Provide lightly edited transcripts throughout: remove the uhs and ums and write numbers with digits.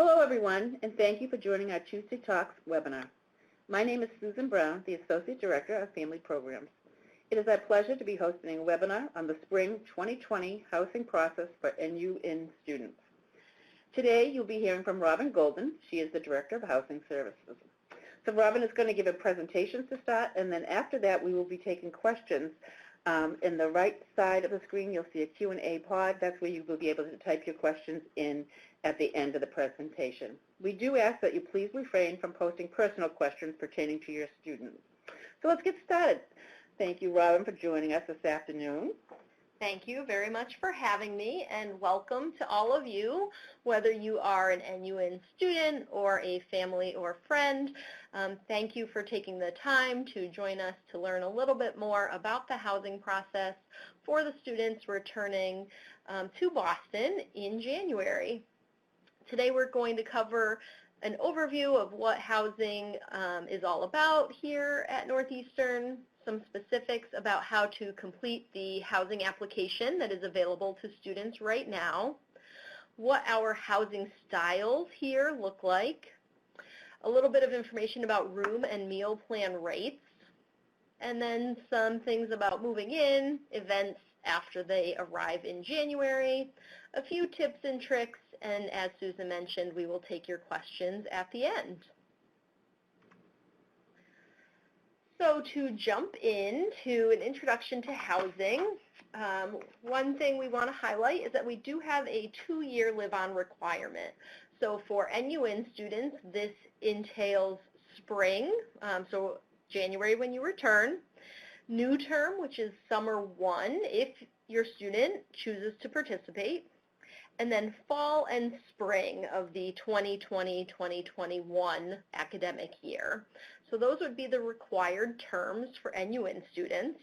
Hello everyone, and thank you for joining our Tuesday Talks webinar. My name is Susan Brown, the Associate Director of Family Programs. It is our pleasure to be hosting a webinar on the Spring 2020 housing process for NUN students. Today you'll be hearing from Robin Golden. She is the Director of Housing Services. So Robin is going to give a presentation to start, and then after that we will be taking questions. In the right side of the screen you'll see a Q&A pod. That's where you will be able to type your questions in at the end of the presentation. We do ask that you please refrain from posting personal questions pertaining to your students. So let's get started. Thank you, Robin, for joining us this afternoon. Thank you very much for having me, and welcome to all of you, whether you are an NUN student or a family or friend. Thank you for taking the time to join us to learn a little bit more about the housing process for the students returning to Boston in January. Today we're going to cover an overview of what housing is all about here at Northeastern, some specifics about how to complete the housing application that is available to students right now, what our housing styles here look like, a little bit of information about room and meal plan rates, and then some things about moving in, events after they arrive in January, a few tips and tricks, and as Susan mentioned, we will take your questions at the end. So to jump into an introduction to housing, one thing we want to highlight is that we do have a 2-year live-on requirement. So for NUN students, this entails spring, so January when you return, new term, which is summer 1 if your student chooses to participate, and then fall and spring of the 2020-2021 academic year. So those would be the required terms for NUN students.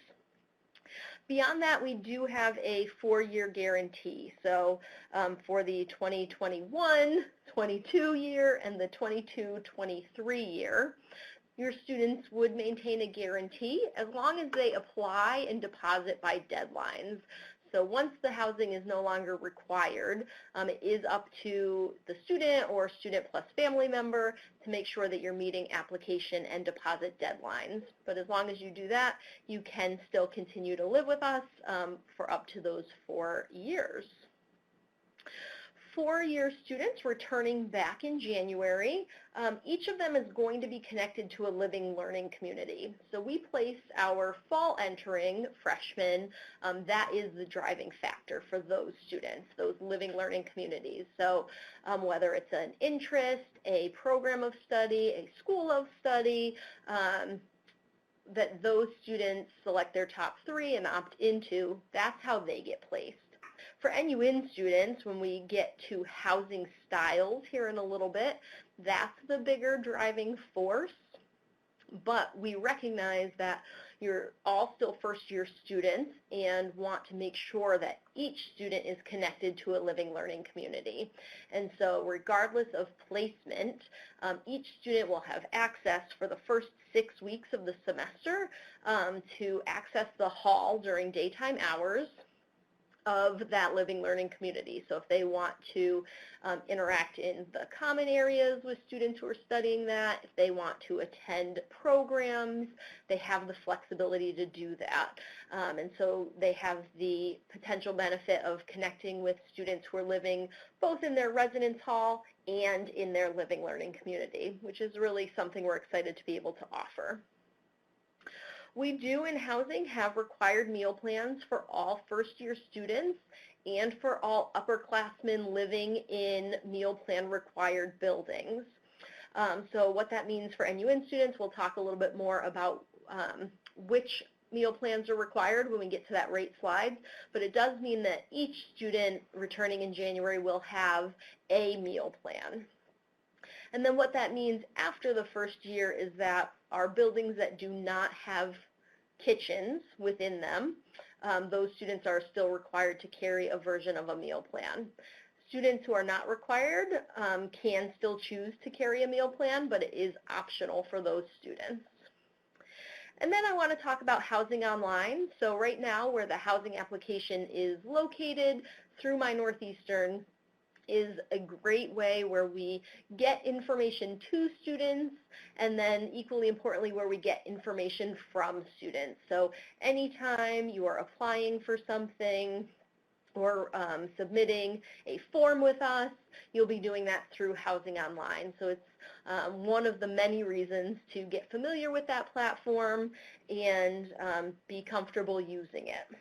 Beyond that, we do have a 4-year guarantee. So for the 2021-22 year and the 22-23 year, your students would maintain a guarantee as long as they apply and deposit by deadlines. So once the housing is no longer required, it is up to the student or student plus family member to make sure that you're meeting application and deposit deadlines. But as long as you do that, you can still continue to live with us for up to those 4 years. 4-year students returning back in January, each of them is going to be connected to a living learning community. So we place our fall entering freshmen, that is the driving factor for those students, those living learning communities. So whether it's an interest, a program of study, a school of study, that those students select their top 3 and opt into, that's how they get placed. For NUN students, when we get to housing styles here in a little bit, that's the bigger driving force. But we recognize that you're all still first-year students and want to make sure that each student is connected to a living learning community. And so regardless of placement, each student will have access for the first 6 weeks of the semester to access the hall during daytime hours of that living learning community. So if they want to interact in the common areas with students who are studying that, if they want to attend programs, they have the flexibility to do that. And so they have the potential benefit of connecting with students who are living both in their residence hall and in their living learning community, which is really something we're excited to be able to offer. We do in housing have required meal plans for all first-year students and for all upperclassmen living in meal plan required buildings. So what that means for NUN students, we'll talk a little bit more about which meal plans are required when we get to that rate slide, but it does mean that each student returning in January will have a meal plan. And then what that means after the first year is that our buildings that do not have kitchens within them, those students are still required to carry a version of a meal plan. Students who are not required can still choose to carry a meal plan, but it is optional for those students. And then I want to talk about housing online. So right now where the housing application is located through My Northeastern, is a great way where we get information to students, and then equally importantly where we get information from students. So anytime you are applying for something or submitting a form with us, you'll be doing that through Housing Online. So it's one of the many reasons to get familiar with that platform and be comfortable using it.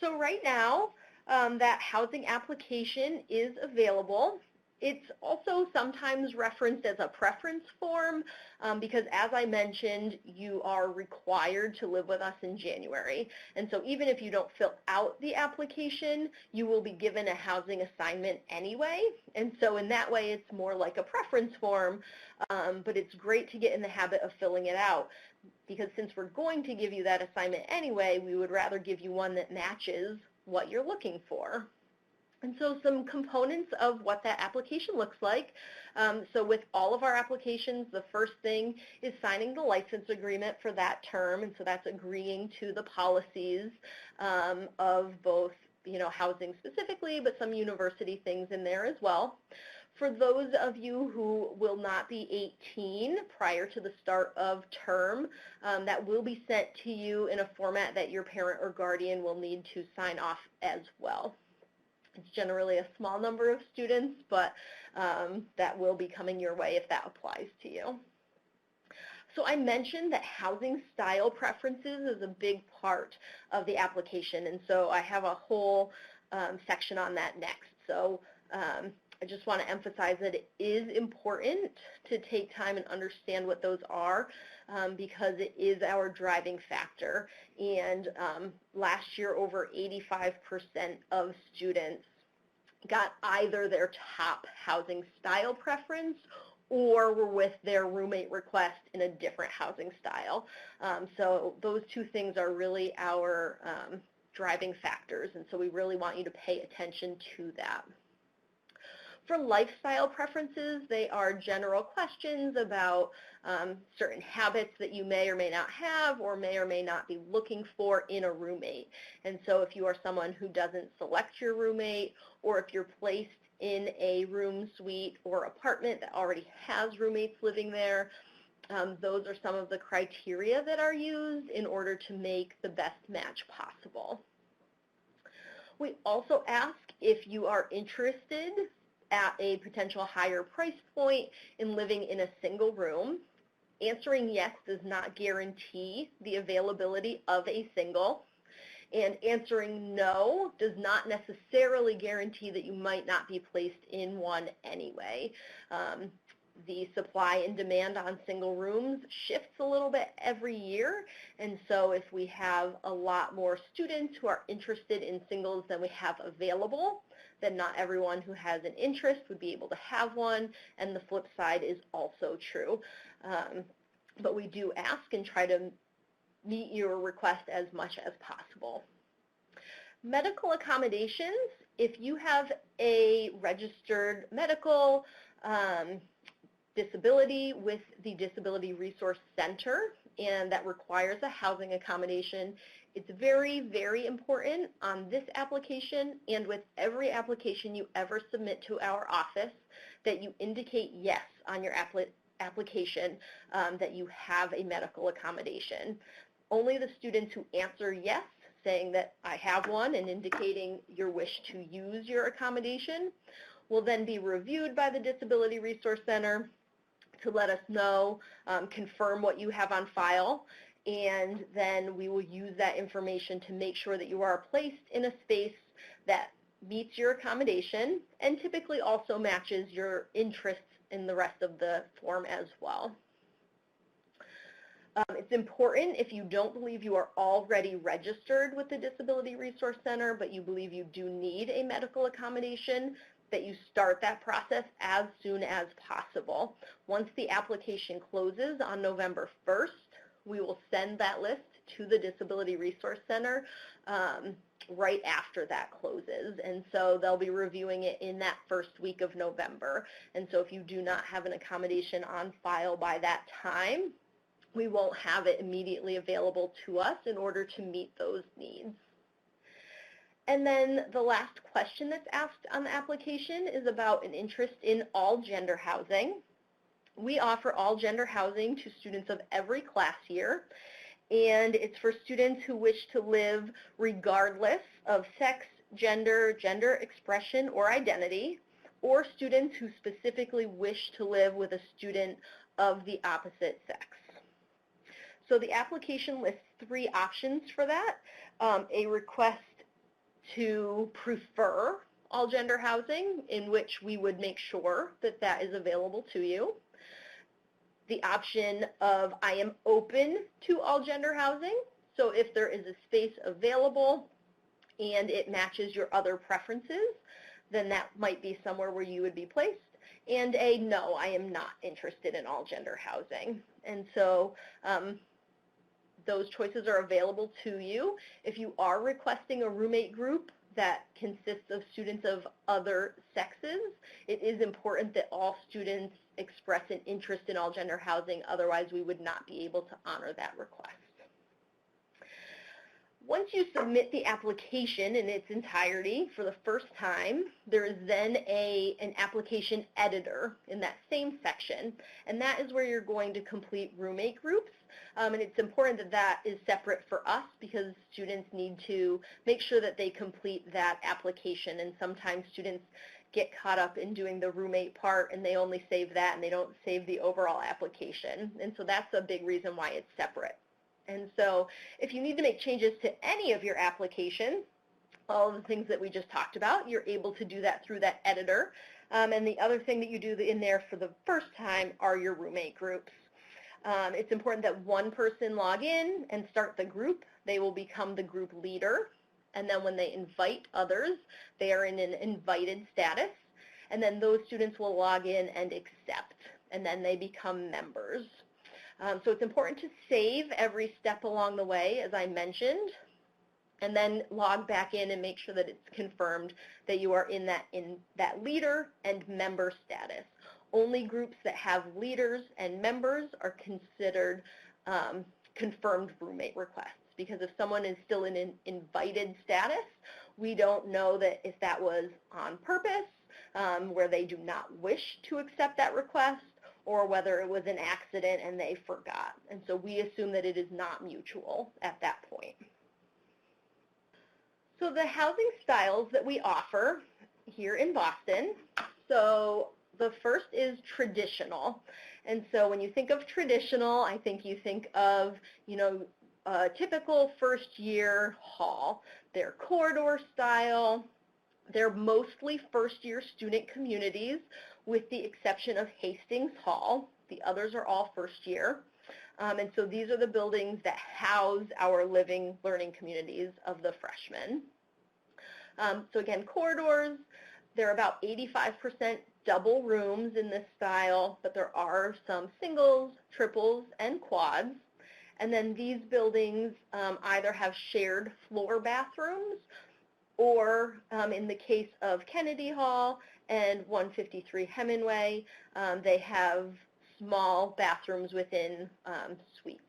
So right now, that housing application is available. It's also sometimes referenced as a preference form because, as I mentioned, you are required to live with us in January. And so even if you don't fill out the application, you will be given a housing assignment anyway. And so in that way, it's more like a preference form, but it's great to get in the habit of filling it out, because since we're going to give you that assignment anyway, we would rather give you one that matches what you're looking for. And so some components of what that application looks like. So with all of our applications, the first thing is signing the license agreement for that term. And so that's agreeing to the policies of both, housing specifically, but some university things in there as well. For those of you who will not be 18 prior to the start of term, that will be sent to you in a format that your parent or guardian will need to sign off as well. It's generally a small number of students, but that will be coming your way if that applies to you. So I mentioned that housing style preferences is a big part of the application, and so I have a whole section on that next. So I just want to emphasize that it is important to take time and understand what those are because it is our driving factor. And last year, over 85% of students got either their top housing style preference or were with their roommate request in a different housing style. So those two things are really our driving factors, and so we really want you to pay attention to that. For lifestyle preferences, they are general questions about certain habits that you may or may not have or may not be looking for in a roommate. And so if you are someone who doesn't select your roommate, or if you're placed in a room, suite, or apartment that already has roommates living there, those are some of the criteria that are used in order to make the best match possible. We also ask if you are interested at a potential higher price point in living in a single room. Answering yes does not guarantee the availability of a single, and answering no does not necessarily guarantee that you might not be placed in one anyway. The supply and demand on single rooms shifts a little bit every year, and so if we have a lot more students who are interested in singles than we have available, then not everyone who has an interest would be able to have one, and the flip side is also true. But we do ask and try to meet your request as much as possible. Medical accommodations, if you have a registered medical disability with the Disability Resource Center and that requires a housing accommodation, it's very, very important on this application and with every application you ever submit to our office that you indicate yes on your application that you have a medical accommodation. Only the students who answer yes, saying that I have one and indicating your wish to use your accommodation, will then be reviewed by the Disability Resource Center to let us know, confirm what you have on file, and then we will use that information to make sure that you are placed in a space that meets your accommodation and typically also matches your interests in the rest of the form as well. It's important if you don't believe you are already registered with the Disability Resource Center, but you believe you do need a medical accommodation, that you start that process as soon as possible. Once the application closes on November 1st, we will send that list to the Disability Resource Center right after that closes. And so they'll be reviewing it in that first week of November. And so if you do not have an accommodation on file by that time, we won't have it immediately available to us in order to meet those needs. And then the last question that's asked on the application is about an interest in all gender housing. We offer all gender housing to students of every class year, and it's for students who wish to live regardless of sex, gender, gender expression, or identity, or students who specifically wish to live with a student of the opposite sex. So the application lists 3 options for that: a request to prefer all gender housing, in which we would make sure that that is available to you; the option of I am open to all gender housing, so if there is a space available and it matches your other preferences, then that might be somewhere where you would be placed; and a no, I am not interested in all gender housing. And so those choices are available to you. If you are requesting a roommate group that consists of students of other sexes, it is important that all students express an interest in all gender housing, otherwise we would not be able to honor that request. Once you submit the application in its entirety for the first time, there is then an application editor in that same section, and that is where you're going to complete roommate groups. And it's important that that is separate for us, because students need to make sure that they complete that application, and sometimes students get caught up in doing the roommate part and they only save that and they don't save the overall application. And so that's a big reason why it's separate. And so if you need to make changes to any of your application, all of the things that we just talked about, you're able to do that through that editor. And the other thing that you do in there for the first time are your roommate groups. It's important that one person log in and start the group. They will become the group leader. And then when they invite others, they are in an invited status. And then those students will log in and accept. And then they become members. So it's important to save every step along the way, as I mentioned, and then log back in and make sure that it's confirmed that you are in that leader and member status. Only groups that have leaders and members are considered confirmed roommate requests, because if someone is still in an invited status, we don't know that if that was on purpose, where they do not wish to accept that request, or whether it was an accident and they forgot. And so we assume that it is not mutual at that point. So the housing styles that we offer here in Boston, so the first is traditional. And so when you think of traditional, I think you think of, a typical first-year hall. They're corridor style. They're mostly first-year student communities, with the exception of Hastings Hall. The others are all first year. And so these are the buildings that house our living learning communities of the freshmen. So again, corridors, they're about 85% double rooms in this style, but there are some singles, triples, and quads. And then these buildings either have shared floor bathrooms, or in the case of Kennedy Hall and 153 Hemingway, they have small bathrooms within suites.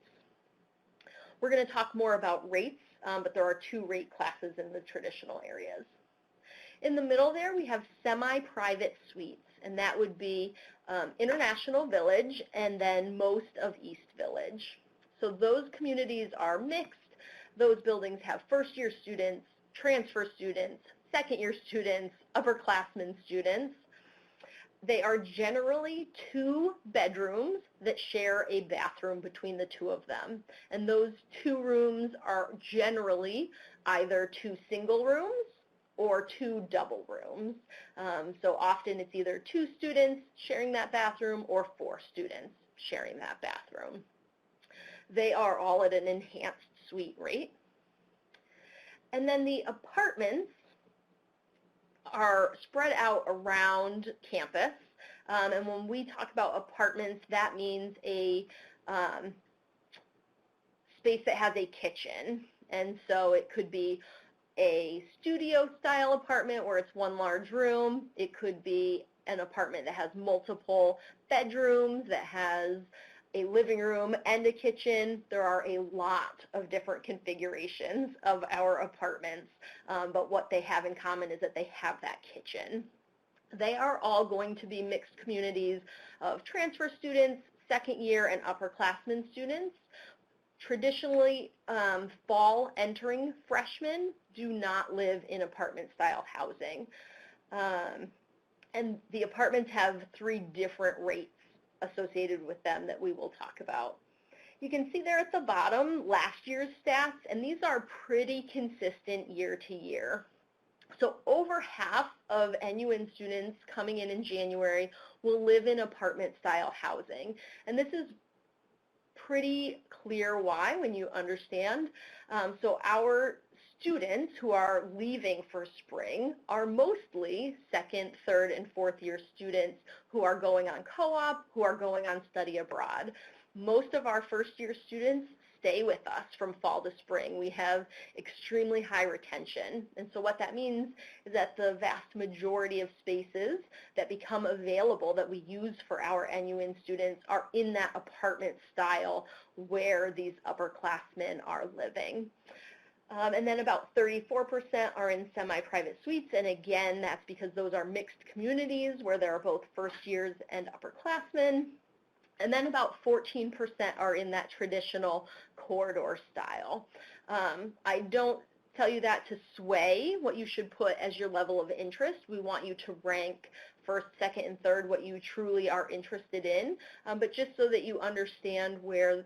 We're going to talk more about rates, but there are 2 rate classes in the traditional areas. In the middle there, we have semi-private suites, and that would be International Village and then most of East Village. So those communities are mixed. Those buildings have first-year students, transfer students, second-year students, upperclassmen students. They are generally 2 bedrooms that share a bathroom between the 2 of them. And those 2 rooms are generally either 2 single rooms or 2 double rooms. So often it's either 2 students sharing that bathroom or 4 students sharing that bathroom. They are all at an enhanced suite rate. And then the apartments are spread out around campus. And when we talk about apartments, that means a space that has a kitchen. And so it could be a studio-style apartment where it's 1 large room. It could be an apartment that has multiple bedrooms, that has a living room and a kitchen. There are a lot of different configurations of our apartments, but what they have in common is that they have that kitchen. They are all going to be mixed communities of transfer students, second year, and upperclassmen students. Traditionally, fall entering freshmen do not live in apartment-style housing. And the apartments have 3 different rates associated with them that we will talk about. You can see there at the bottom last year's stats, and these are pretty consistent year to year. So over half of NUN students coming in January will live in apartment-style housing, and this is pretty clear why when you understand. So our students who are leaving for spring are mostly second, third, and fourth year students who are going on co-op, who are going on study abroad. Most of our first year students stay with us from fall to spring. We have extremely high retention. And so what that means is that the vast majority of spaces that become available that we use for our NUN students are in that apartment style where these upperclassmen are living. And then about 34% are in semi-private suites, and again, that's because those are mixed communities where there are both first years and upperclassmen. And then about 14% are in that traditional corridor style. I don't tell you that to sway what you should put as your level of interest. We want you to rank first, second, and third what you truly are interested in, but just so that you understand where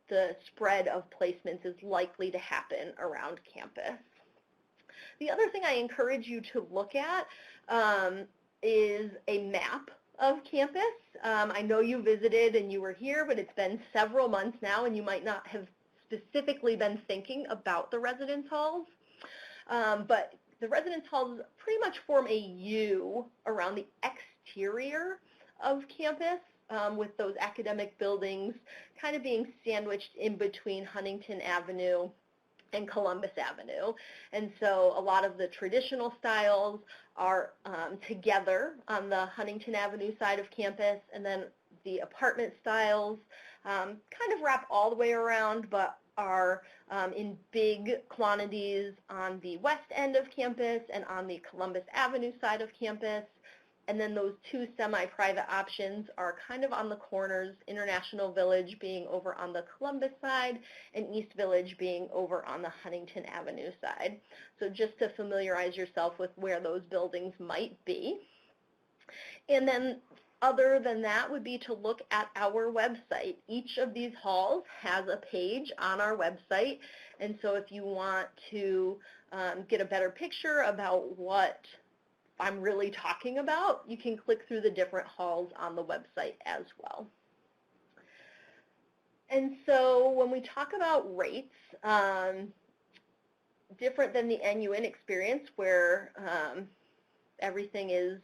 the spread of placements is likely to happen around campus. The other thing I encourage you to look at is a map of campus. I know you visited and you were here, but it's been several months now and you might not have specifically been thinking about the residence halls. But the residence halls pretty much form a U around the exterior of campus, with those academic buildings kind of being sandwiched in between Huntington Avenue and Columbus Avenue. And so a lot of the traditional styles are together on the Huntington Avenue side of campus, and then the apartment styles kind of wrap all the way around, but are in big quantities on the west end of campus and on the Columbus Avenue side of campus. And then those 2 semi-private options are kind of on the corners, International Village being over on the Columbus side and East Village being over on the Huntington Avenue side. So just to familiarize yourself with where those buildings might be. And then other than that would be to look at our website. Each of these halls has a page on our website. And so if you want to get a better picture about what I'm really talking about, you can click through the different halls on the website as well. And so when we talk about rates, different than the NUN experience where everything is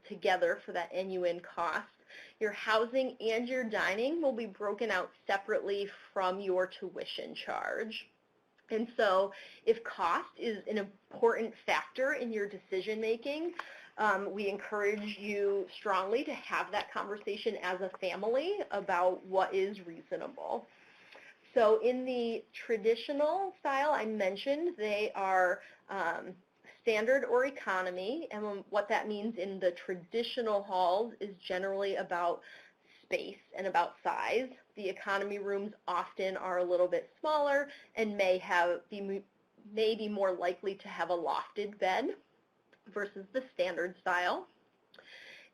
together for that NUN cost, your housing and your dining will be broken out separately from your tuition charge. And so if cost is an important factor in your decision making, we encourage you strongly to have that conversation as a family about what is reasonable. So in the traditional style I mentioned, they are standard or economy, and what that means in the traditional halls is generally about space and about size. The economy rooms often are a little bit smaller and may be more likely to have a lofted bed versus the standard style.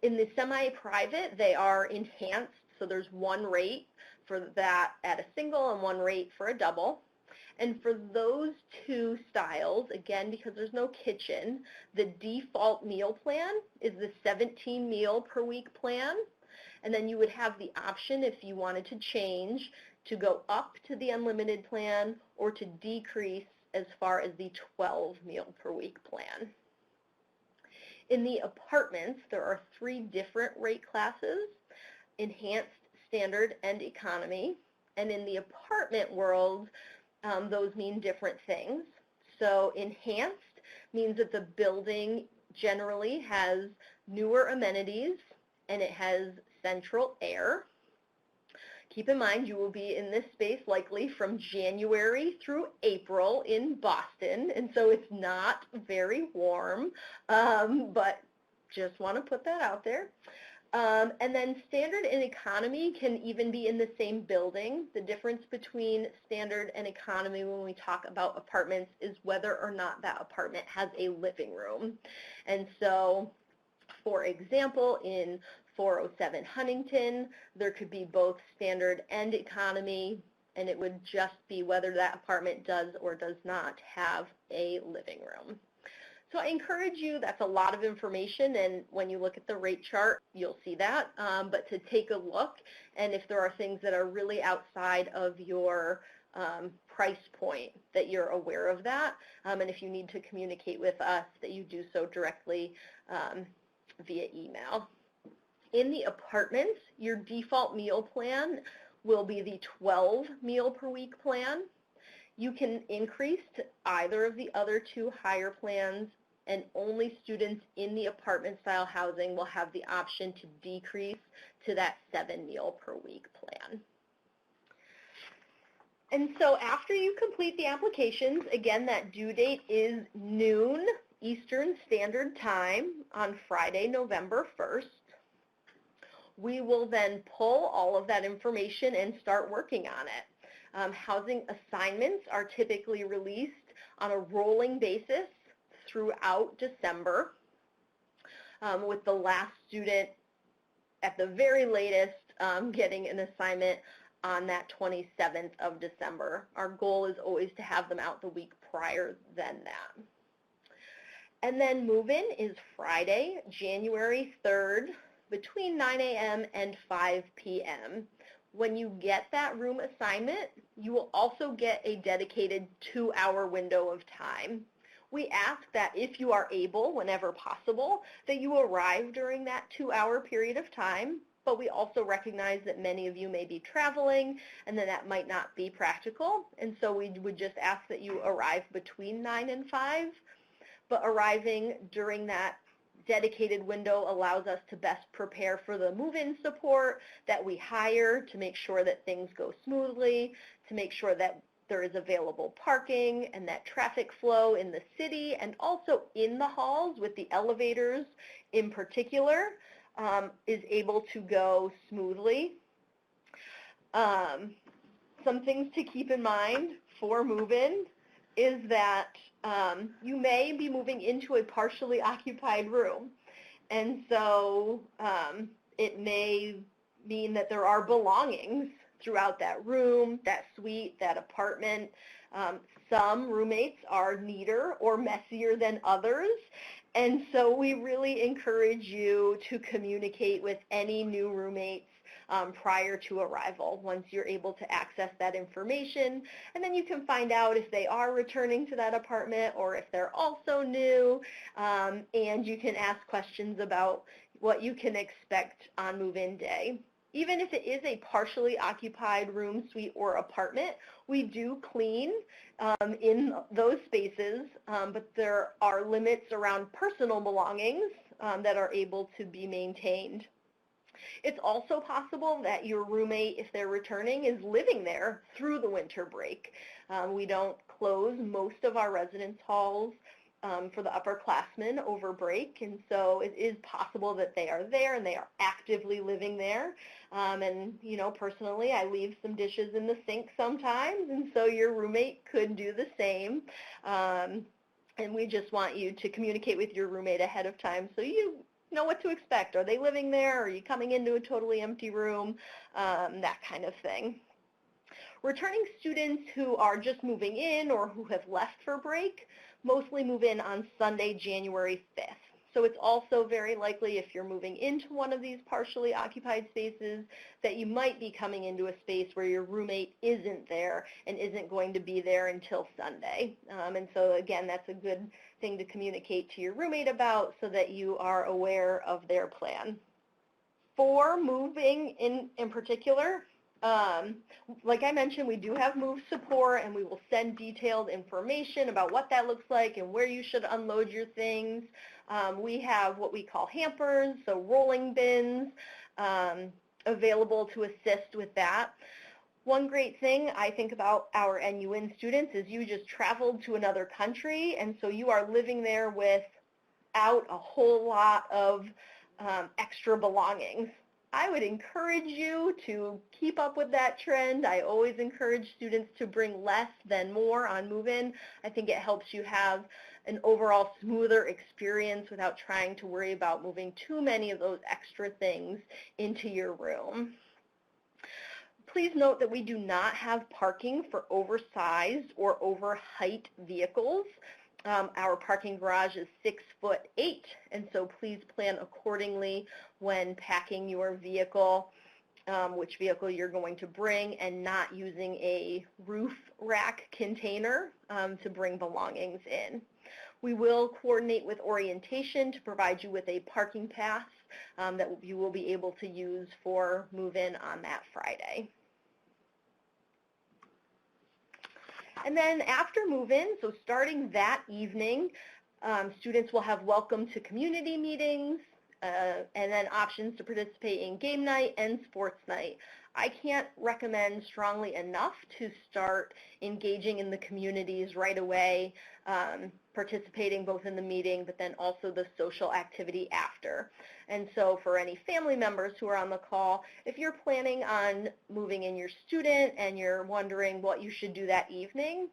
In the semi-private, they are enhanced, so there's one rate for that at a single and one rate for a double. And for those 2 styles, again, because there's no kitchen, the default meal plan is the 17 meal per week plan. And then you would have the option, if you wanted to change, to go up to the unlimited plan or to decrease as far as the 12 meal per week plan. In the apartments, there are 3 different rate classes, enhanced, standard, and economy. And in the apartment world, those mean different things. So enhanced means that the building generally has newer amenities and it has central air. Keep in mind you will be in this space likely from January through April in Boston, and so it's not very warm, but just want to put that out there. And then standard and economy can even be in the same building. The difference between standard and economy when we talk about apartments is whether or not that apartment has a living room. And so, for example, in 407 Huntington, there could be both standard and economy, and it would just be whether that apartment does or does not have a living room. So I encourage you, that's a lot of information, and when you look at the rate chart, you'll see that, but to take a look, and if there are things that are really outside of your price point, that you're aware of that, and if you need to communicate with us, that you do so directly via email. In the apartments, your default meal plan will be the 12 meal per week plan. You can increase to either of the other two higher plans, and only students in the apartment style housing will have the option to decrease to that 7 meal per week plan. And so after you complete the applications, again, that due date is noon Eastern Standard Time on Friday, November 1st. We will then pull all of that information and start working on it. Housing assignments are typically released on a rolling basis throughout December, with the last student at the very latest getting an assignment on that 27th of December. Our goal is always to have them out the week prior than that. And then move-in is Friday, January 3rd, between 9 a.m. and 5 p.m. When you get that room assignment, you will also get a dedicated 2-hour window of time. We ask that if you are able, whenever possible, that you arrive during that 2-hour period of time, but we also recognize that many of you may be traveling and that might not be practical, and so we would just ask that you arrive between 9 and 5, but arriving during that dedicated window allows us to best prepare for the move-in support that we hire, to make sure that things go smoothly, to make sure that there is available parking and that traffic flow in the city and also in the halls with the elevators in particular is able to go smoothly. Some things to keep in mind for move-in is that you may be moving into a partially occupied room, and so it may mean that there are belongings throughout that room, that suite, that apartment. Some roommates are neater or messier than others, and so we really encourage you to communicate with any new roommates prior to arrival once you're able to access that information, and then you can find out if they are returning to that apartment or if they're also new, and you can ask questions about what you can expect on move-in day. Even if it is a partially occupied room, suite, or apartment, we do clean in those spaces, but there are limits around personal belongings that are able to be maintained. It's also possible that your roommate, if they're returning, is living there through the winter break. We don't close most of our residence halls for the upperclassmen over break, and so it is possible that they are there and they are actively living there. And you know, personally, I leave some dishes in the sink sometimes, and so your roommate could do the same. And we just want you to communicate with your roommate ahead of time so you know what to expect. Are they living there? Are you coming into a totally empty room? That kind of thing. Returning students who are just moving in or who have left for break mostly move in on Sunday, January 5th. So it's also very likely, if you're moving into one of these partially occupied spaces, that you might be coming into a space where your roommate isn't there and isn't going to be there until Sunday. And so again, that's a good thing to communicate to your roommate about so that you are aware of their plan. For moving in particular, Like I mentioned, we do have move support, and we will send detailed information about what that looks like and where you should unload your things. We have what we call hampers, so rolling bins, available to assist with that. One great thing I think about our NUN students is you just traveled to another country, and so you are living there without a whole lot of extra belongings. I would encourage you to keep up with that trend. I always encourage students to bring less than more on move-in. I think it helps you have an overall smoother experience without trying to worry about moving too many of those extra things into your room. Please note that we do not have parking for oversized or over-height vehicles. Our parking garage is 6'8", and so please plan accordingly when packing your vehicle, which vehicle you're going to bring, and not using a roof rack container to bring belongings in. We will coordinate with orientation to provide you with a parking pass that you will be able to use for move-in on that Friday. And then after move-in, so starting that evening, students will have welcome to community meetings and then options to participate in game night and sports night. I can't recommend strongly enough to start engaging in the communities right away, participating both in the meeting but then also the social activity after. And so for any family members who are on the call, if you're planning on moving in your student and you're wondering what you should do that evening,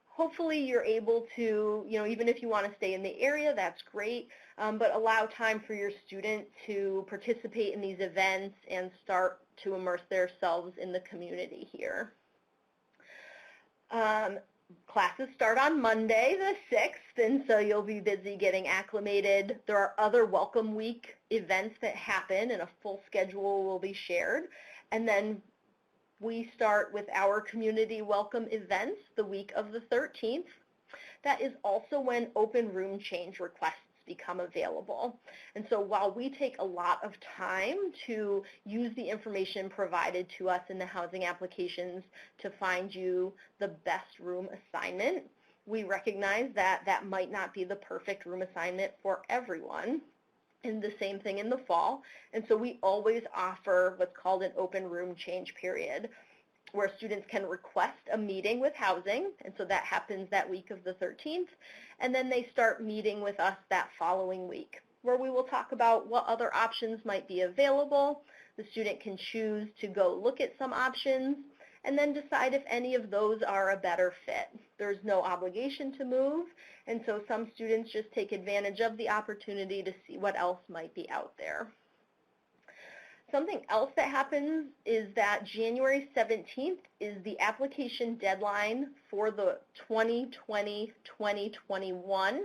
hopefully you're able to, even if you want to stay in the area, that's great, but allow time for your student to participate in these events and start to immerse themselves in the community here. Classes start on Monday the 6th, and so you'll be busy getting acclimated. There are other Welcome Week events that happen, and a full schedule will be shared. And then we start with our community welcome events the week of the 13th. That is also when open room change requests become available. And so while we take a lot of time to use the information provided to us in the housing applications to find you the best room assignment, we recognize that that might not be the perfect room assignment for everyone. And the same thing in the fall. And so we always offer what's called an open room change period, where students can request a meeting with housing, and so that happens that week of the 13th, and then they start meeting with us that following week, where we will talk about what other options might be available. The student can choose to go look at some options, and then decide if any of those are a better fit. There's no obligation to move, and so some students just take advantage of the opportunity to see what else might be out there. Something else that happens is that January 17th is the application deadline for the 2020-2021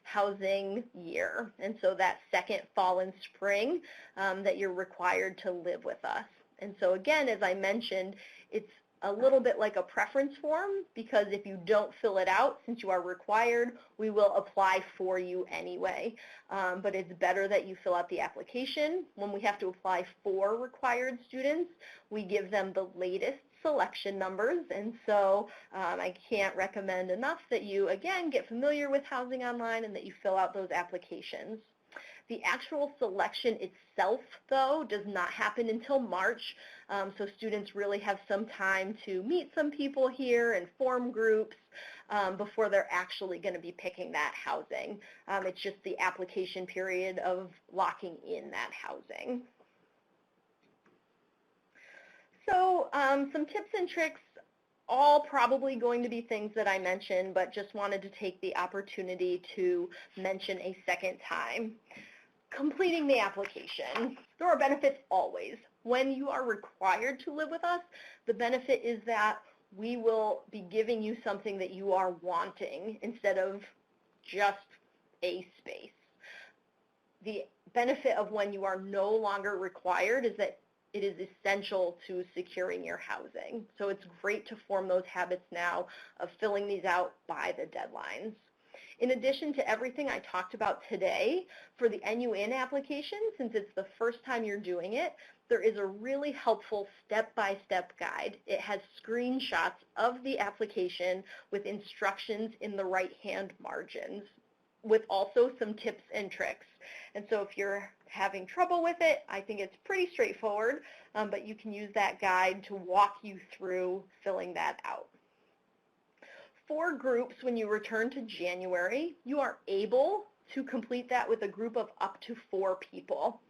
housing year. And so that second fall and spring that you're required to live with us. And so again, as I mentioned, it's a little bit like a preference form, because if you don't fill it out, since you are required, we will apply for you anyway. But it's better that you fill out the application. When we have to apply for required students, we give them the latest selection numbers, and so I can't recommend enough that you, again, get familiar with Housing Online and that you fill out those applications. The actual selection itself, though, does not happen until March, so students really have some time to meet some people here and form groups before they're actually going to be picking that housing. It's just the application period of locking in that housing. So some tips and tricks, all probably going to be things that I mentioned, but just wanted to take the opportunity to mention a second time. Completing the application. There are benefits always. When you are required to live with us, the benefit is that we will be giving you something that you are wanting instead of just a space. The benefit of when you are no longer required is that it is essential to securing your housing. So it's great to form those habits now of filling these out by the deadlines. In addition to everything I talked about today, for the NUN application, since it's the first time you're doing it, there is a really helpful step-by-step guide. It has screenshots of the application with instructions in the right-hand margins, with also some tips and tricks. And so if you're having trouble with it, I think it's pretty straightforward, but you can use that guide to walk you through filling that out. For groups, when you return to January, you are able to complete that with a group of up to 4 people.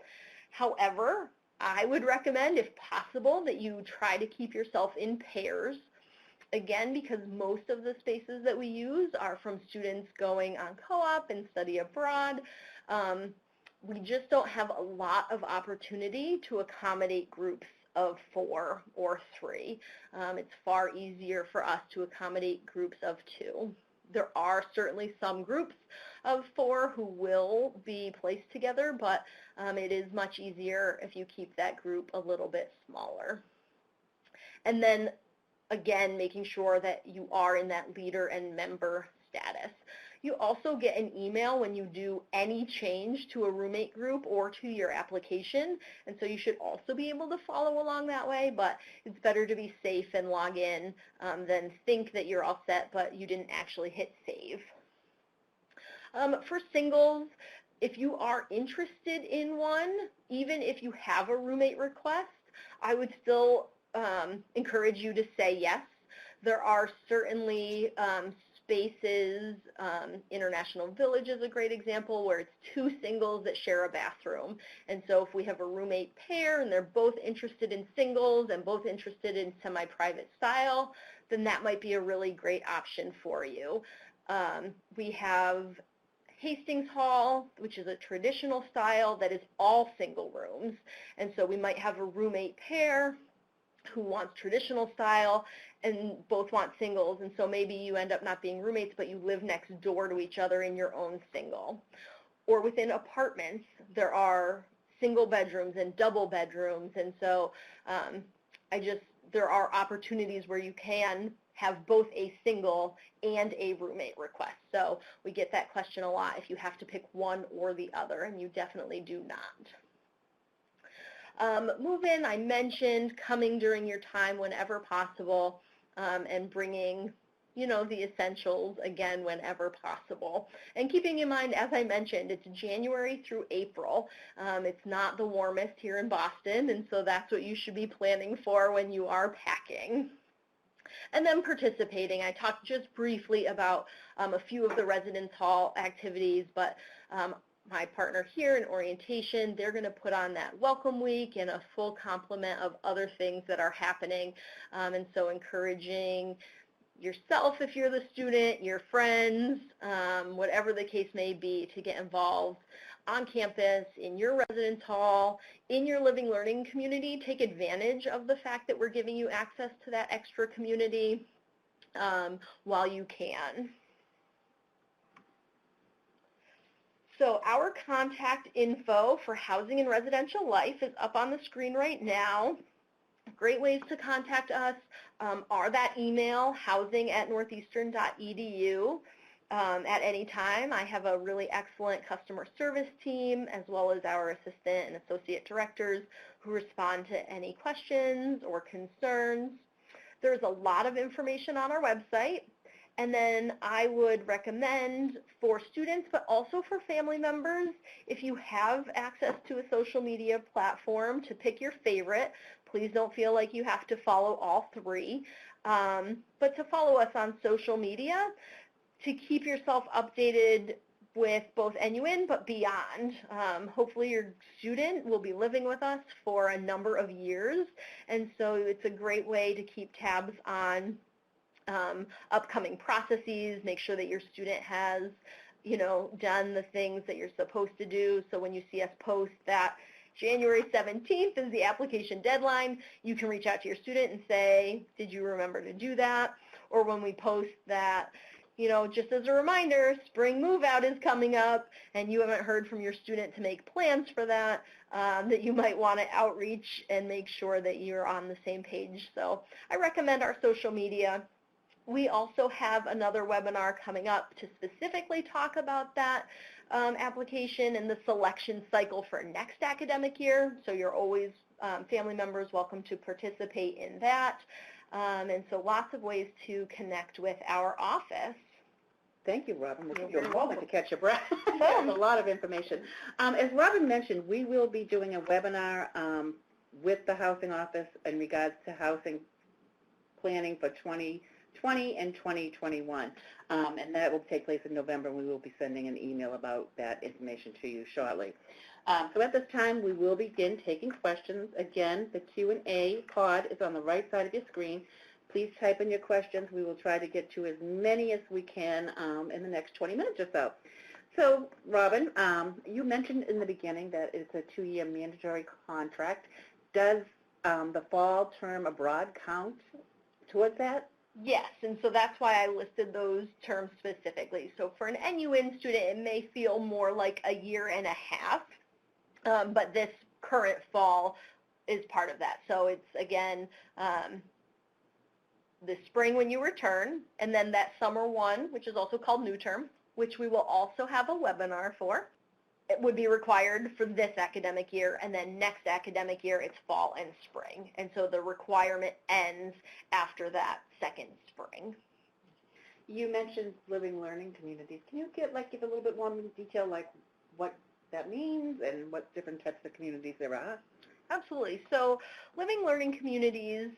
However, I would recommend, if possible, that you try to keep yourself in pairs. Again, because most of the spaces that we use are from students going on co-op and study abroad. We just don't have a lot of opportunity to accommodate groups of 4 or 3. It's far easier for us to accommodate groups of 2. There are certainly some groups of 4 who will be placed together, but it is much easier if you keep that group a little bit smaller. And then, again, making sure that you are in that leader and member status. You also get an email when you do any change to a roommate group or to your application, and so you should also be able to follow along that way, but it's better to be safe and log in than think that you're all set, but you didn't actually hit save. For singles, if you are interested in one, even if you have a roommate request, I would still encourage you to say yes. There are certainly spaces, International Village is a great example, where it's 2 singles that share a bathroom. And so if we have a roommate pair and they're both interested in singles and both interested in semi-private style, then that might be a really great option for you. We have Hastings Hall, which is a traditional style that is all single rooms. And so we might have a roommate pair who wants traditional style and both want singles, and so maybe you end up not being roommates, but you live next door to each other in your own single. Or within apartments, there are single bedrooms and double bedrooms, and so there are opportunities where you can have both a single and a roommate request. So we get that question a lot, if you have to pick one or the other, and you definitely do not. Move-in, I mentioned coming during your time whenever possible, and bringing, the essentials, again, whenever possible. And keeping in mind, as I mentioned, it's January through April. It's not the warmest here in Boston, and so that's what you should be planning for when you are packing. And then participating. I talked just briefly about a few of the residence hall activities, but my partner here in orientation, they're going to put on that welcome week and a full complement of other things that are happening. And so encouraging yourself, if you're the student, your friends, whatever the case may be, to get involved on campus, in your residence hall, in your living learning community. Take advantage of the fact that we're giving you access to that extra community while you can. So our contact info for Housing and Residential Life is up on the screen right now. Great ways to contact us are that email, housing@northeastern.edu. At any time. I have a really excellent customer service team, as well as our assistant and associate directors who respond to any questions or concerns. There's a lot of information on our website. And then I would recommend for students, but also for family members, if you have access to a social media platform, to pick your favorite. Please don't feel like you have to follow all 3, but to follow us on social media to keep yourself updated with both NUN but beyond. Hopefully your student will be living with us for a number of years, and so it's a great way to keep tabs on upcoming processes, make sure that your student has, done the things that you're supposed to do. So when you see us post that January 17th is the application deadline, you can reach out to your student and say, did you remember to do that? Or when we post that, just as a reminder, spring move-out is coming up, and you haven't heard from your student to make plans for that, that you might want to outreach and make sure that you're on the same page. So I recommend our social media. We also have another webinar coming up to specifically talk about that application and the selection cycle for next academic year. So you're always, family members, welcome to participate in that. And so lots of ways to connect with our office. Thank you, Robin. We'll give you a moment to catch your breath. That's a lot of information. As Robin mentioned, we will be doing a webinar with the housing office in regards to housing planning for 2020 and 2021. And that will take place in November. We will be sending an email about that information to you shortly. So at this time, we will begin taking questions. Again, the Q&A pod is on the right side of your screen. Please type in your questions. We will try to get to as many as we can in the next 20 minutes or so. So, Robin, you mentioned in the beginning that it's a 2-year mandatory contract. Does the fall term abroad count towards that? Yes, and so that's why I listed those terms specifically. So for an NUN student, it may feel more like a year and a half, but this current fall is part of that. So it's, again, the spring when you return, and then that summer one, which is also called new term, which we will also have a webinar for. It would be required for this academic year, and then next academic year it's fall and spring. And so the requirement ends after that second spring. You mentioned living learning communities. Can you give a little bit more detail, like what that means and what different types of communities there are? Absolutely. So living learning communities,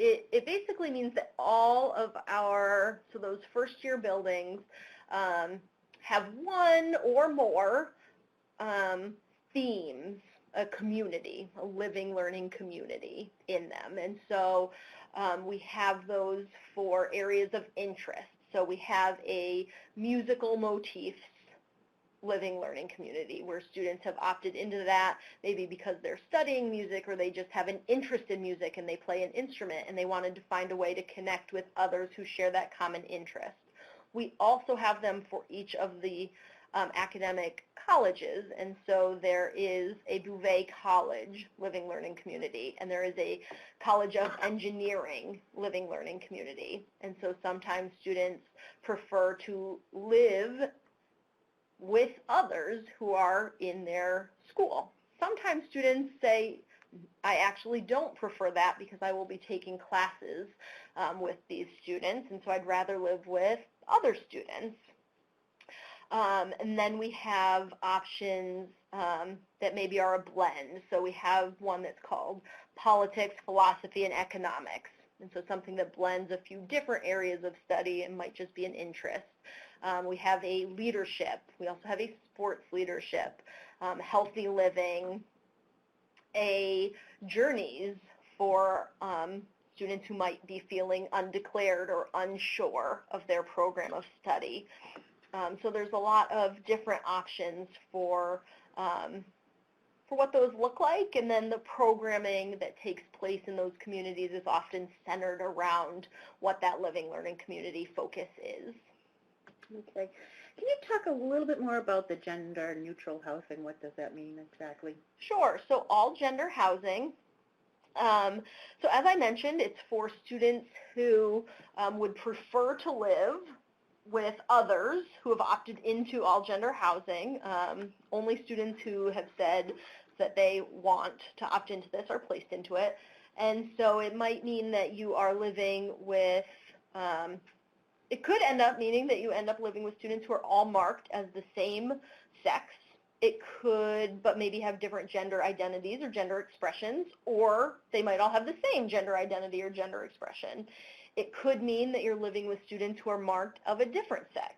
it basically means that all of our, so those first year buildings have one or more themes, a community, a living learning community in them. And so we have those for areas of interest. So we have a musical motifs living learning community where students have opted into that, maybe because they're studying music or they just have an interest in music and they play an instrument and they wanted to find a way to connect with others who share that common interest. We also have them for each of the academic colleges, and so there is a Bouvet College living learning community, and there is a College of Engineering living learning community. And so sometimes students prefer to live with others who are in their school. Sometimes students say, I actually don't prefer that because I will be taking classes with these students, and so I'd rather live with other students. And then we have options that maybe are a blend. So we have one that's called politics, philosophy, and economics. And so something that blends a few different areas of study and might just be an interest. We have a leadership. We also have a sports leadership, healthy living, a journeys for students who might be feeling undeclared or unsure of their program of study. So there's a lot of different options for what those look like, and then the programming that takes place in those communities is often centered around what that living learning community focus is. Okay. Can you talk a little bit more about the gender neutral housing? What does that mean exactly? Sure. So all gender housing. So as I mentioned, it's for students who would prefer to live with others who have opted into all gender housing. Only students who have said that they want to opt into this are placed into it. And so it might mean that you are living with, it could end up meaning that you end up living with students who are all marked as the same sex. It could, but maybe have different gender identities or gender expressions, or they might all have the same gender identity or gender expression. It could mean that you're living with students who are marked of a different sex.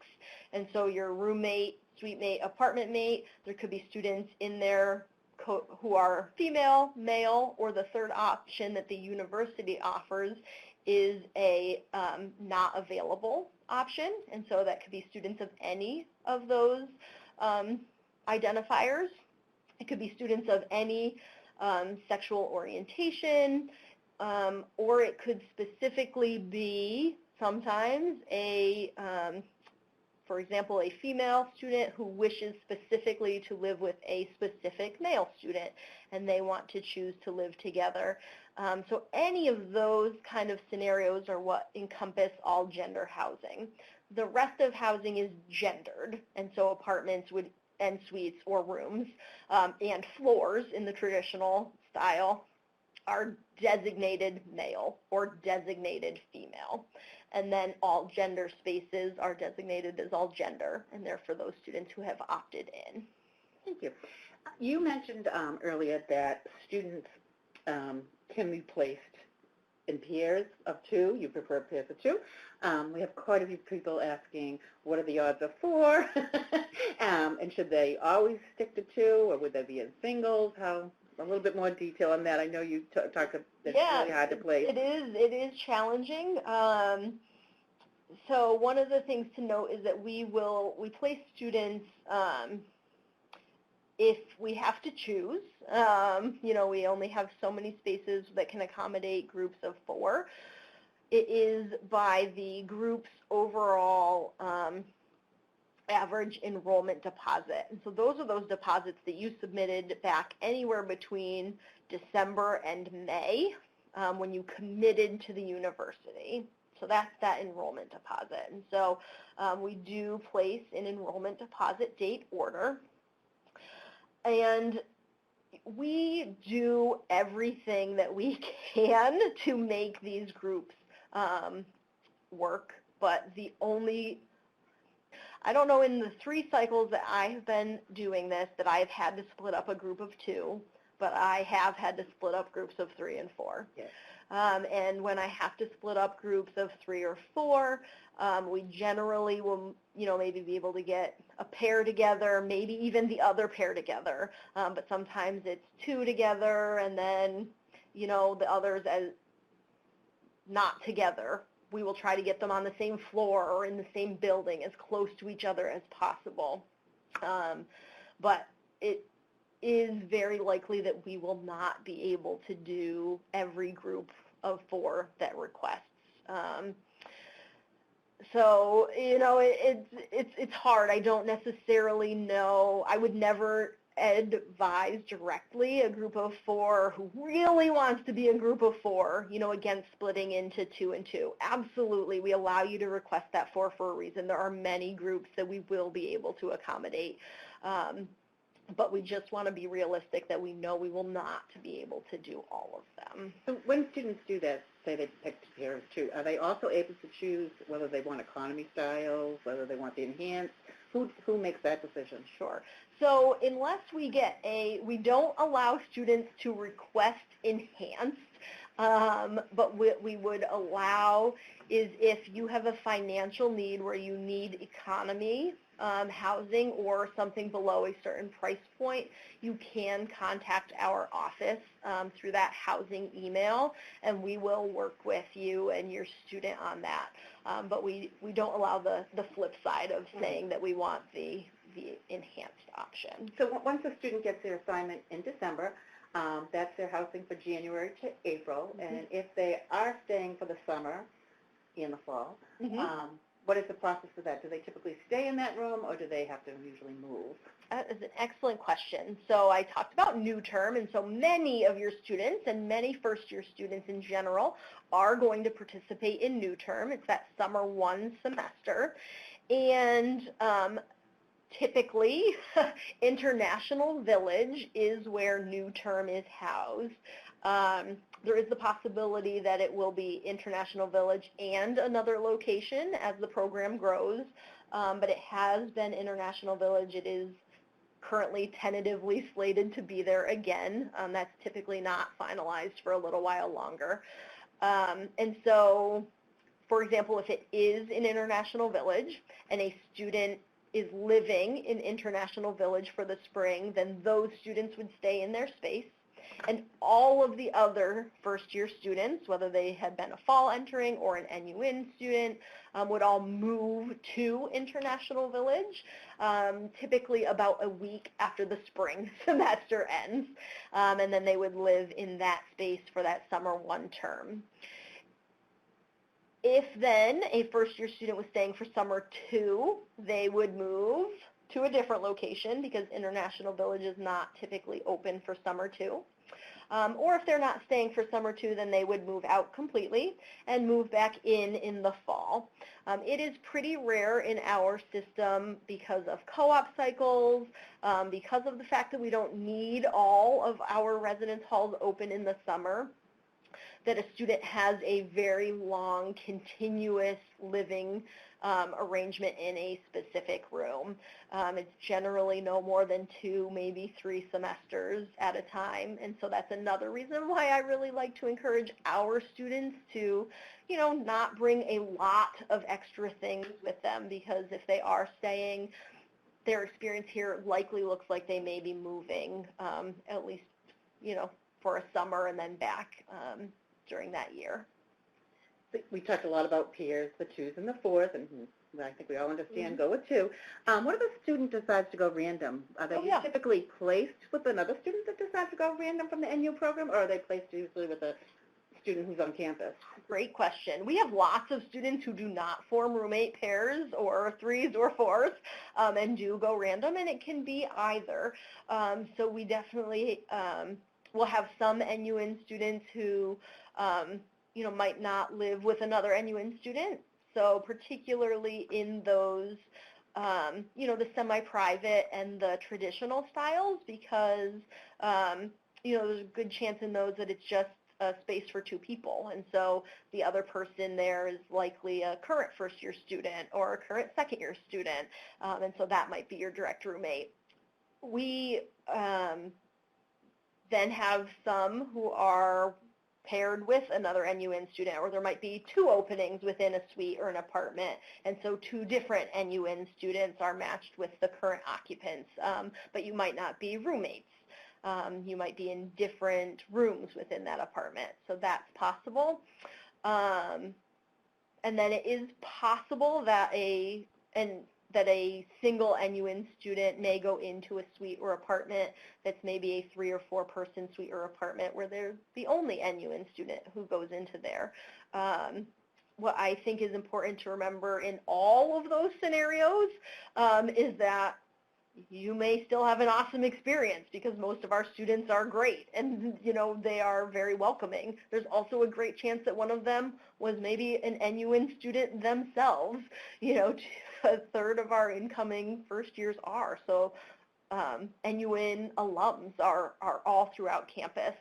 And so your roommate, suite mate, apartment mate, there could be students in there who are female, male, or the third option that the university offers is a not available option. And so that could be students of any of those identifiers. It could be students of any sexual orientation, or it could specifically be sometimes for example, a female student who wishes specifically to live with a specific male student, and they want to choose to live together. So any of those kind of scenarios are what encompass all gender housing. The rest of housing is gendered, and so apartments would and suites or rooms and floors in the traditional style are designated male or designated female. And then all gender spaces are designated as all gender, and they're for those students who have opted in. Thank you. You mentioned earlier that students can be placed in pairs of two. You prefer pairs of two. We have quite a few people asking, what are the odds of four? And should they always stick to two, or would they be in singles? A little bit more detail on that. I know you talked about it's really hard to place. It is challenging. So one of the things to note is that we place students if we have to choose. We only have so many spaces that can accommodate groups of 4. It is by the group's overall average enrollment deposit. And so those are those deposits that you submitted back anywhere between December and May when you committed to the university. So that's that enrollment deposit. And so we do place an enrollment deposit date order. And we do everything that we can to make these groups work, but I don't know, in the 3 cycles that I have been doing this, that I've had to split up a group of 2, but I have had to split up groups of 3 and 4. Yes. And when I have to split up groups of 3 or 4, we generally will, maybe be able to get a pair together, maybe even the other pair together. But sometimes it's 2 together, and then, the others as not together. We will try to get them on the same floor or in the same building, as close to each other as possible. But it is very likely that we will not be able to do every group of 4 that requests. So, it's hard. I don't necessarily know. I would never advise directly a group of 4 who really wants to be a group of 4, against splitting into 2 and 2. Absolutely, we allow you to request that 4 for a reason. There are many groups that we will be able to accommodate. But we just want to be realistic that we know we will not be able to do all of them. So when students do that, say they pick a pair of 2, are they also able to choose whether they want economy styles, whether they want the enhanced? Who makes that decision? Sure. So unless we don't allow students to request enhanced, but what we would allow is if you have a financial need where you need economy housing or something below a certain price point, you can contact our office through that housing email, and we will work with you and your student on that. But we don't allow the flip side of saying that we want the enhanced option. So once a student gets their assignment in December, that's their housing for January to April, and if they are staying for the summer in the fall, what is the process for that? Do they typically stay in that room, or do they have to usually move? That is an excellent question. So I talked about new term, and so many of your students and many first-year students in general are going to participate in new term. It's that summer 1 semester. And typically, International Village is where new term is housed. There is the possibility that it will be International Village and another location as the program grows, but it has been International Village. It is currently tentatively slated to be there again. That's typically not finalized for a little while longer. And so, for example, if it is in International Village and a student is living in International Village for the spring, then those students would stay in their space. And all of the other first-year students, whether they had been a fall entering or an NUN student, would all move to International Village, typically about a week after the spring semester ends. And then they would live in that space for that summer 1 term. If then a first-year student was staying for summer 2, they would move to a different location because International Village is not typically open for summer 2. Or if they're not staying for summer 2, then they would move out completely and move back in the fall. It is pretty rare in our system because of co-op cycles, because of the fact that we don't need all of our residence halls open in the summer, that a student has a very long, continuous living arrangement in a specific room. It's generally no more than 2, maybe 3 semesters at a time, and so that's another reason why I really like to encourage our students to, not bring a lot of extra things with them, because if they are staying, their experience here likely looks like they may be moving at least, for a summer and then back during that year. We talked a lot about peers, the 2s and the 4s, and I think we all understand go with 2. What if a student decides to go random? Are they typically placed with another student that decides to go random from the NU program, or are they placed usually with a student who's on campus? Great question. We have lots of students who do not form roommate pairs or 3s or 4s and do go random, and it can be either. So we definitely will have some NUN students who might not live with another NUN student. So particularly in those, the semi-private and the traditional styles, because, there's a good chance in those that it's just a space for 2 people. And so the other person there is likely a current first-year student or a current second-year student. And so that might be your direct roommate. We then have some who are paired with another NUN student, or there might be 2 openings within a suite or an apartment, and so 2 different NUN students are matched with the current occupants, but you might not be roommates. You might be in different rooms within that apartment, so that's possible. And then it is possible that a single NUN student may go into a suite or apartment that's maybe a 3 or 4 person suite or apartment where they're the only NUN student who goes into there. What I think is important to remember in all of those scenarios is that you may still have an awesome experience because most of our students are great and, they are very welcoming. There's also a great chance that one of them was maybe an NUN student themselves. A third of our incoming first years are. So NUN alums are all throughout campus.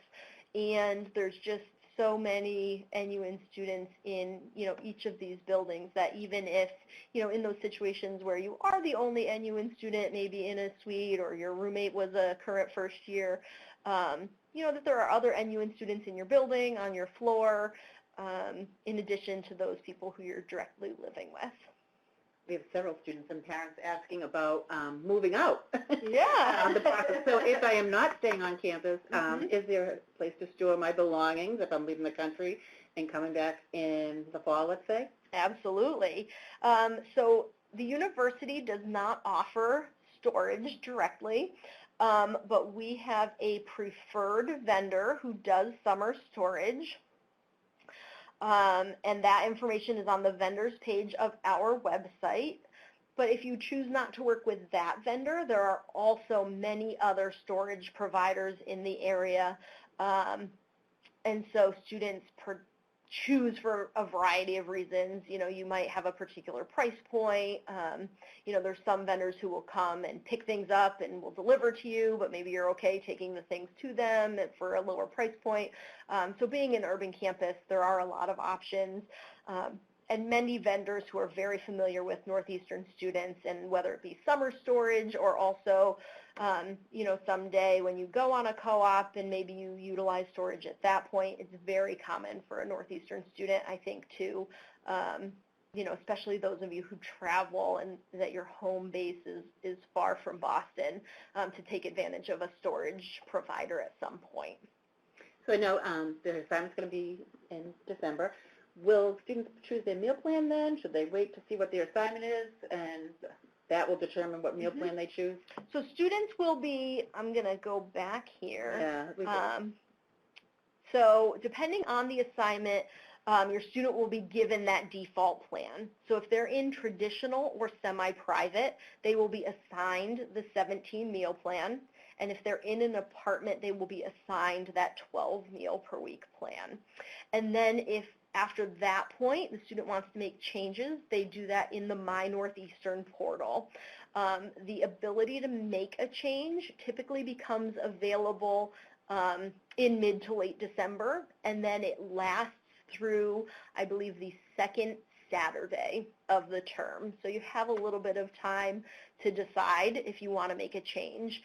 And there's just so many NUN students in, each of these buildings that even if, in those situations where you are the only NUN student, maybe in a suite, or your roommate was a current first year, that there are other NUN students in your building, on your floor, in addition to those people who you're directly living with. We have several students and parents asking about moving out. Yeah. The process. So if I am not staying on campus, is there a place to store my belongings if I'm leaving the country and coming back in the fall, let's say? Absolutely. So the university does not offer storage directly, but we have a preferred vendor who does summer storage. And that information is on the vendors page of our website. But if you choose not to work with that vendor, there are also many other storage providers in the area. And so students choose for a variety of reasons. You might have a particular price point. There's some vendors who will come and pick things up and will deliver to you, but maybe you're okay taking the things to them for a lower price point. So being an urban campus, there are a lot of options. And many vendors who are very familiar with Northeastern students, and whether it be summer storage or also, someday when you go on a co-op and maybe you utilize storage at that point, it's very common for a Northeastern student, I think, to, especially those of you who travel and that your home base is far from Boston, to take advantage of a storage provider at some point. So I know the assignment's going to be in December. Will students choose their meal plan then? Should they wait to see what their assignment is, and that will determine what meal plan they choose? So students will be, I'm going to go back here. Yeah. So depending on the assignment, your student will be given that default plan. So if they're in traditional or semi-private, they will be assigned the 17 meal plan. And if they're in an apartment, they will be assigned that 12 meal per week plan. And then if after that point the student wants to make changes, they do that in the My Northeastern portal. The ability to make a change typically becomes available in mid to late December, and then it lasts through, I believe, the second Saturday of the term. So you have a little bit of time to decide if you want to make a change.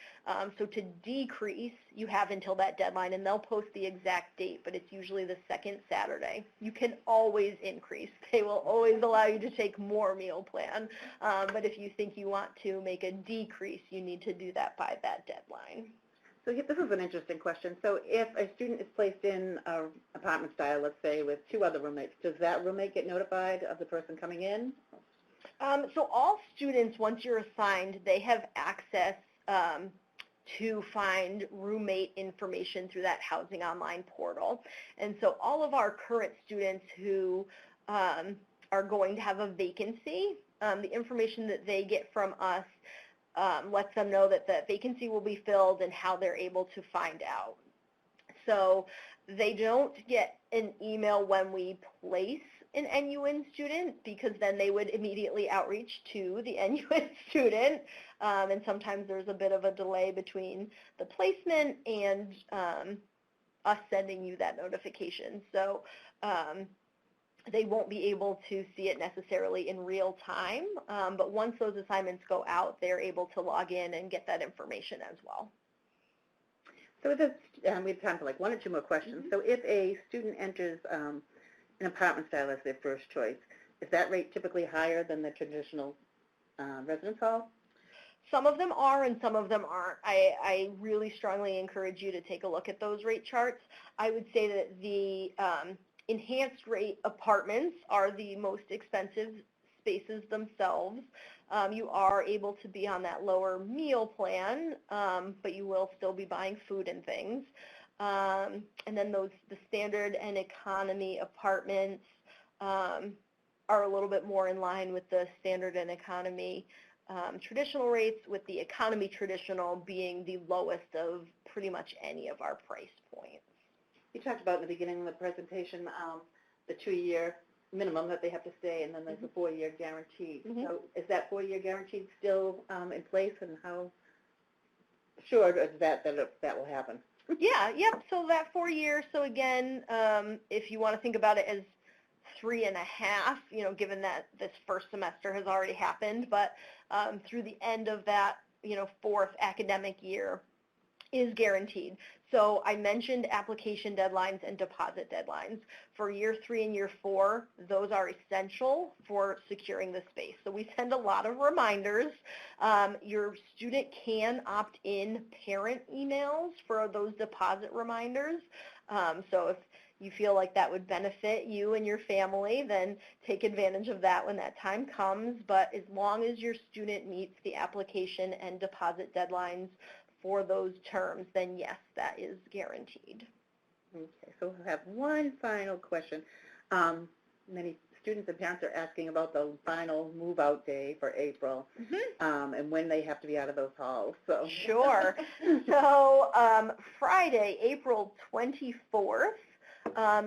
So to decrease, you have until that deadline, and they'll post the exact date, but it's usually the second Saturday. You can always increase. They will always allow you to take more meal plan, but if you think you want to make a decrease, you need to do that by that deadline. So this is an interesting question. So if a student is placed in an apartment style, let's say, with 2 other roommates, does that roommate get notified of the person coming in? So all students, once you're assigned, they have access to find roommate information through that Housing Online portal. And so all of our current students who are going to have a vacancy, the information that they get from us lets them know that the vacancy will be filled and how they're able to find out. So they don't get an email when we place an NUN student, because then they would immediately outreach to the NUN student, and sometimes there's a bit of a delay between the placement and us sending you that notification. So they won't be able to see it necessarily in real time, but once those assignments go out, they're able to log in and get that information as well. So we have time for like 1 or 2 more questions. Mm-hmm. So if a student enters an apartment style as their first choice, is that rate typically higher than the traditional residence hall? Some of them are and some of them aren't. I really strongly encourage you to take a look at those rate charts. I would say that the enhanced rate apartments are the most expensive spaces themselves. You are able to be on that lower meal plan, but you will still be buying food and things. And then the standard and economy apartments are a little bit more in line with the standard and economy traditional rates, with the economy traditional being the lowest of pretty much any of our price points. You talked about in the beginning of the presentation the 2-year minimum that they have to stay, and then there's a 4-year guarantee. Mm-hmm. So is that 4-year guarantee still in place, and how sure is that will happen? Yeah, yep, so that 4 years, so again, if you want to think about it as 3.5, given that this first semester has already happened, but through the end of that, 4th academic year is guaranteed. So I mentioned application deadlines and deposit deadlines. For year 3 and year 4, those are essential for securing the space. So we send a lot of reminders. Your student can opt in parent emails for those deposit reminders. So if you feel like that would benefit you and your family, then take advantage of that when that time comes. But as long as your student meets the application and deposit deadlines for those terms, then yes, that is guaranteed. Okay, so we'll have one final question. Many students and parents are asking about the final move-out day for April, and when they have to be out of those halls. So. Sure. So Friday, April 24th,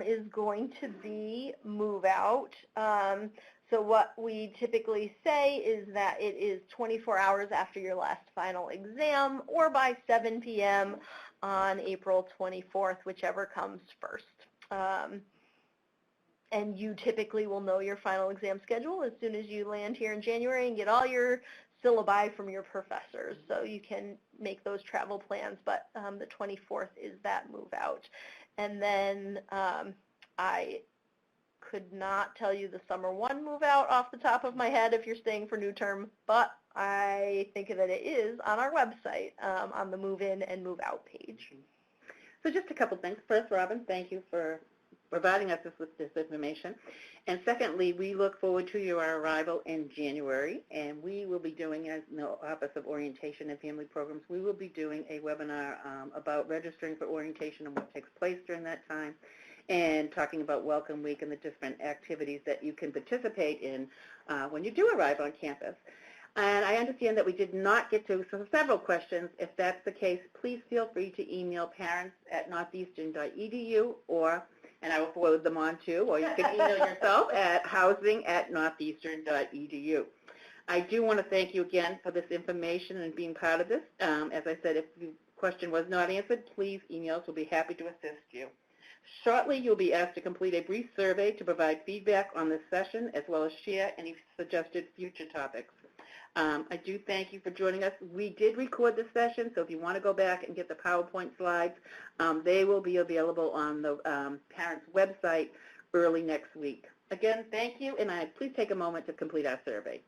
is going to be move-out. So what we typically say is that it is 24 hours after your last final exam, or by 7 p.m. on April 24th, whichever comes first. And you typically will know your final exam schedule as soon as you land here in January and get all your syllabi from your professors, so you can make those travel plans, but the 24th is that move out. And then I could not tell you the summer 1 move out off the top of my head if you're staying for new term, but I think that it is on our website on the move in and move out page. So just a couple things. First, Robin, thank you for providing us with this information. And secondly, we look forward to your arrival in January, and we will be doing, as in the Office of Orientation and Family Programs, we will be doing a webinar about registering for orientation and what takes place during that time. and talking about Welcome Week and the different activities that you can participate in when you do arrive on campus. And I understand that we did not get to several questions. If that's the case, please feel free to email parents@northeastern.edu and I will forward them on too, or you can email yourself at housing@northeastern.edu. I do want to thank you again for this information and being part of this. As I said, if your question was not answered, please email us. We'll be happy to assist you. Shortly, you'll be asked to complete a brief survey to provide feedback on this session, as well as share any suggested future topics. I do thank you for joining us. We did record this session, so if you want to go back and get the PowerPoint slides, they will be available on the parents' website early next week. Again, thank you, and please take a moment to complete our survey.